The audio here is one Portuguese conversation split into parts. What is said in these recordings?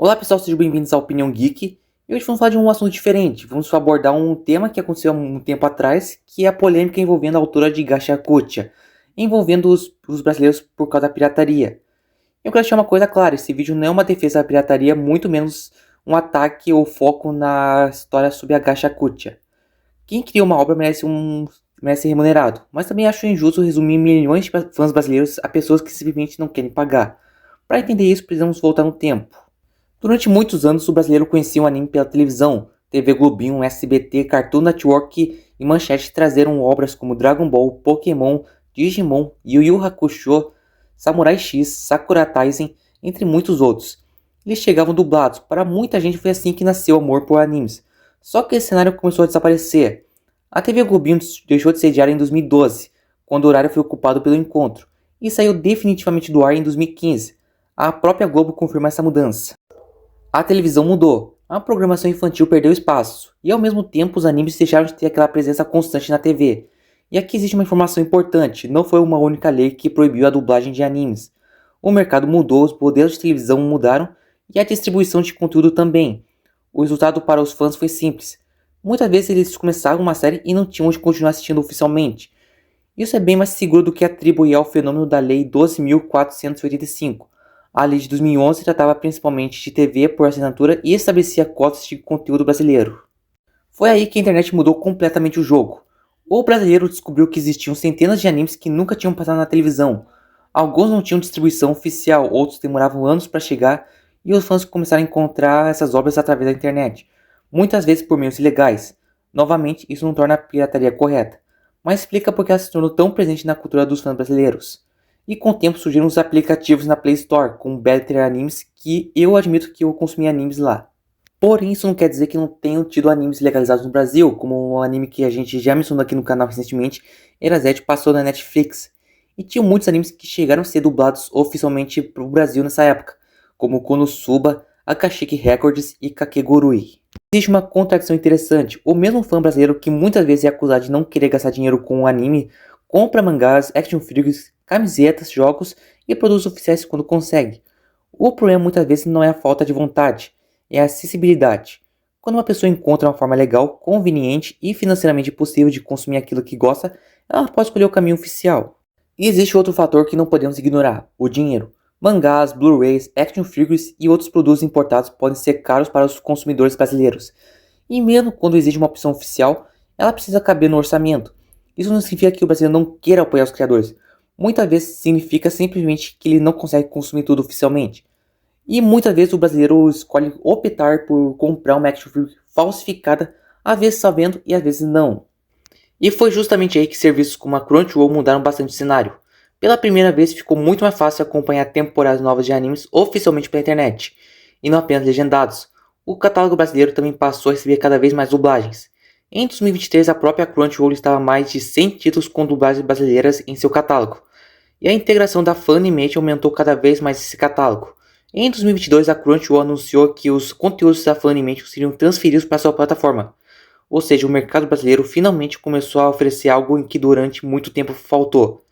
Olá pessoal, sejam bem-vindos à Opinião Geek. E hoje vamos falar de um assunto diferente. Vamos abordar um tema que aconteceu há um tempo atrás, que é a polêmica envolvendo a autora de Gachacutia, envolvendo os brasileiros por causa da pirataria. Eu quero deixar uma coisa clara, esse vídeo não é uma defesa da pirataria, muito menos um ataque ou foco na história sobre a Gachacutia. Quem cria uma obra merece ser remunerado, mas também acho injusto resumir milhões de fãs brasileiros a pessoas que simplesmente não querem pagar. Para entender isso, precisamos voltar no tempo. Durante muitos anos, o brasileiro conhecia o anime pela televisão. TV Globinho, SBT, Cartoon Network e Manchete trazeram obras como Dragon Ball, Pokémon, Digimon, Yu Yu Hakusho, Samurai X, Sakura Taisen, entre muitos outros. Eles chegavam dublados. Para muita gente foi assim que nasceu o amor por animes. Só que esse cenário começou a desaparecer. A TV Globinho deixou de sediar em 2012, quando o horário foi ocupado pelo encontro, e saiu definitivamente do ar em 2015. A própria Globo confirma essa mudança. A televisão mudou, a programação infantil perdeu espaço, e ao mesmo tempo os animes deixaram de ter aquela presença constante na TV. E aqui existe uma informação importante, não foi uma única lei que proibiu a dublagem de animes. O mercado mudou, os modelos de televisão mudaram, e a distribuição de conteúdo também. O resultado para os fãs foi simples. Muitas vezes eles começavam uma série e não tinham onde continuar assistindo oficialmente. Isso é bem mais seguro do que atribuir ao fenômeno da Lei 12.485. A lei de 2011 tratava principalmente de TV por assinatura e estabelecia cotas de conteúdo brasileiro. Foi aí que a internet mudou completamente o jogo. O brasileiro descobriu que existiam centenas de animes que nunca tinham passado na televisão. Alguns não tinham distribuição oficial, outros demoravam anos para chegar e os fãs começaram a encontrar essas obras através da internet, muitas vezes por meios ilegais. Novamente, isso não torna a pirataria correta, mas explica por que ela se tornou tão presente na cultura dos fãs brasileiros. E com o tempo surgiram os aplicativos na Play Store, com Better Animes, que eu admito que eu consumi animes lá. Porém, isso não quer dizer que não tenham tido animes legalizados no Brasil, como um anime que a gente já mencionou aqui no canal recentemente, Erased, passou na Netflix. E tinham muitos animes que chegaram a ser dublados oficialmente para o Brasil nessa época, como Konosuba, Akashiki Records e Kakegurui. Existe uma contradição interessante, o mesmo fã brasileiro que muitas vezes é acusado de não querer gastar dinheiro com o anime, compra mangás, action figures, camisetas, jogos e produtos oficiais quando consegue. O problema muitas vezes não é a falta de vontade, é a acessibilidade. Quando uma pessoa encontra uma forma legal, conveniente e financeiramente possível de consumir aquilo que gosta, ela pode escolher o caminho oficial. E existe outro fator que não podemos ignorar, o dinheiro. Mangás, Blu-rays, action figures e outros produtos importados podem ser caros para os consumidores brasileiros. E mesmo quando existe uma opção oficial, ela precisa caber no orçamento. Isso não significa que o brasileiro não queira apoiar os criadores. Muitas vezes significa simplesmente que ele não consegue consumir tudo oficialmente. E muitas vezes o brasileiro escolhe optar por comprar uma action figure falsificada, às vezes sabendo e às vezes não. E foi justamente aí que serviços como a Crunchyroll mudaram bastante o cenário. Pela primeira vez ficou muito mais fácil acompanhar temporadas novas de animes oficialmente pela internet, e não apenas legendados. O catálogo brasileiro também passou a receber cada vez mais dublagens. Em 2023, a própria Crunchyroll estava mais de 100 títulos com dublagens brasileiras em seu catálogo, e a integração da Funimation aumentou cada vez mais esse catálogo. Em 2022, a Crunchyroll anunciou que os conteúdos da Funimation seriam transferidos para sua plataforma, ou seja, o mercado brasileiro finalmente começou a oferecer algo em que durante muito tempo faltou.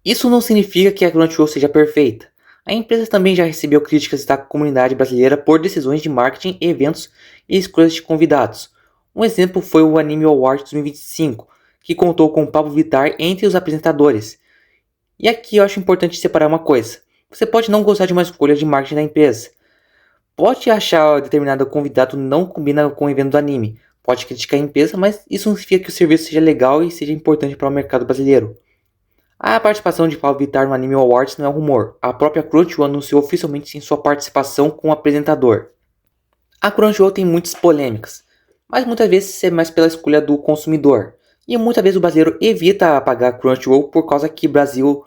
Isso não significa que a Crunchyroll seja perfeita. A empresa também já recebeu críticas da comunidade brasileira por decisões de marketing, eventos e escolhas de convidados. Um exemplo foi o Anime Award 2025, que contou com Pablo Vittar entre os apresentadores. E aqui eu acho importante separar uma coisa. Você pode não gostar de uma escolha de marketing da empresa. Pode achar determinado convidado não combina com o evento do anime. Pode criticar a empresa, mas isso não significa que o serviço seja legal e seja importante para o mercado brasileiro. A participação de Pablo Vittar no Anime Awards não é rumor. A própria Crunchyroll anunciou oficialmente em sua participação com o apresentador. A Crunchyroll tem muitas polêmicas, mas muitas vezes é mais pela escolha do consumidor. E muitas vezes o brasileiro evita pagar a Crunchyroll por causa que o Brasil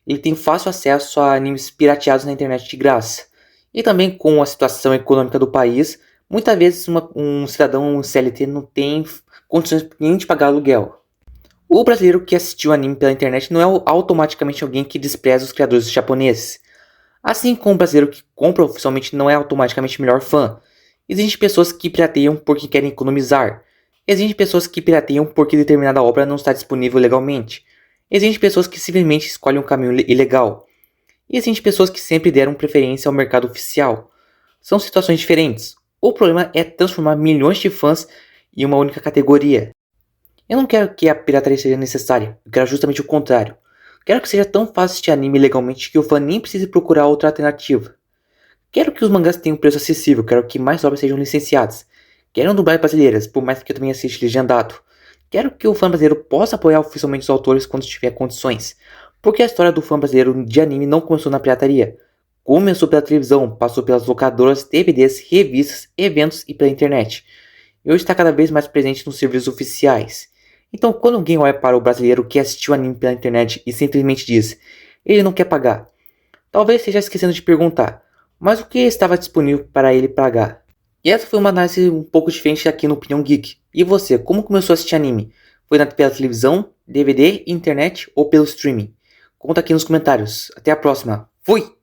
ele tem fácil acesso a animes pirateados na internet de graça. E também com a situação econômica do país, muitas vezes um cidadão CLT não tem condições nem de pagar aluguel. O brasileiro que assistiu anime pela internet não é automaticamente alguém que despreza os criadores japoneses. Assim como o brasileiro que compra oficialmente não é automaticamente o melhor fã. Existem pessoas que pirateiam porque querem economizar. Existem pessoas que pirateiam porque determinada obra não está disponível legalmente. Existem pessoas que simplesmente escolhem um caminho ilegal. E existem pessoas que sempre deram preferência ao mercado oficial. São situações diferentes. O problema é transformar milhões de fãs em uma única categoria. Eu não quero que a pirataria seja necessária, eu quero justamente o contrário. Quero que seja tão fácil assistir anime legalmente que o fã nem precise procurar outra alternativa. Quero que os mangás tenham um preço acessível, quero que mais obras sejam licenciadas. Quero dublagens brasileiras, por mais que eu também assista legendado. Quero que o fã brasileiro possa apoiar oficialmente os autores quando tiver condições. Porque a história do fã brasileiro de anime não começou na pirataria. Começou pela televisão, passou pelas locadoras, DVDs, revistas, eventos e pela internet. E hoje está cada vez mais presente nos serviços oficiais. Então, quando alguém olha para o brasileiro que assistiu anime pela internet e simplesmente diz ele não quer pagar, talvez esteja esquecendo de perguntar, mas o que estava disponível para ele pagar? E essa foi uma análise um pouco diferente aqui no Opinião Geek. E você, como começou a assistir anime? Foi pela televisão, DVD, internet ou pelo streaming? Conta aqui nos comentários. Até a próxima. Fui!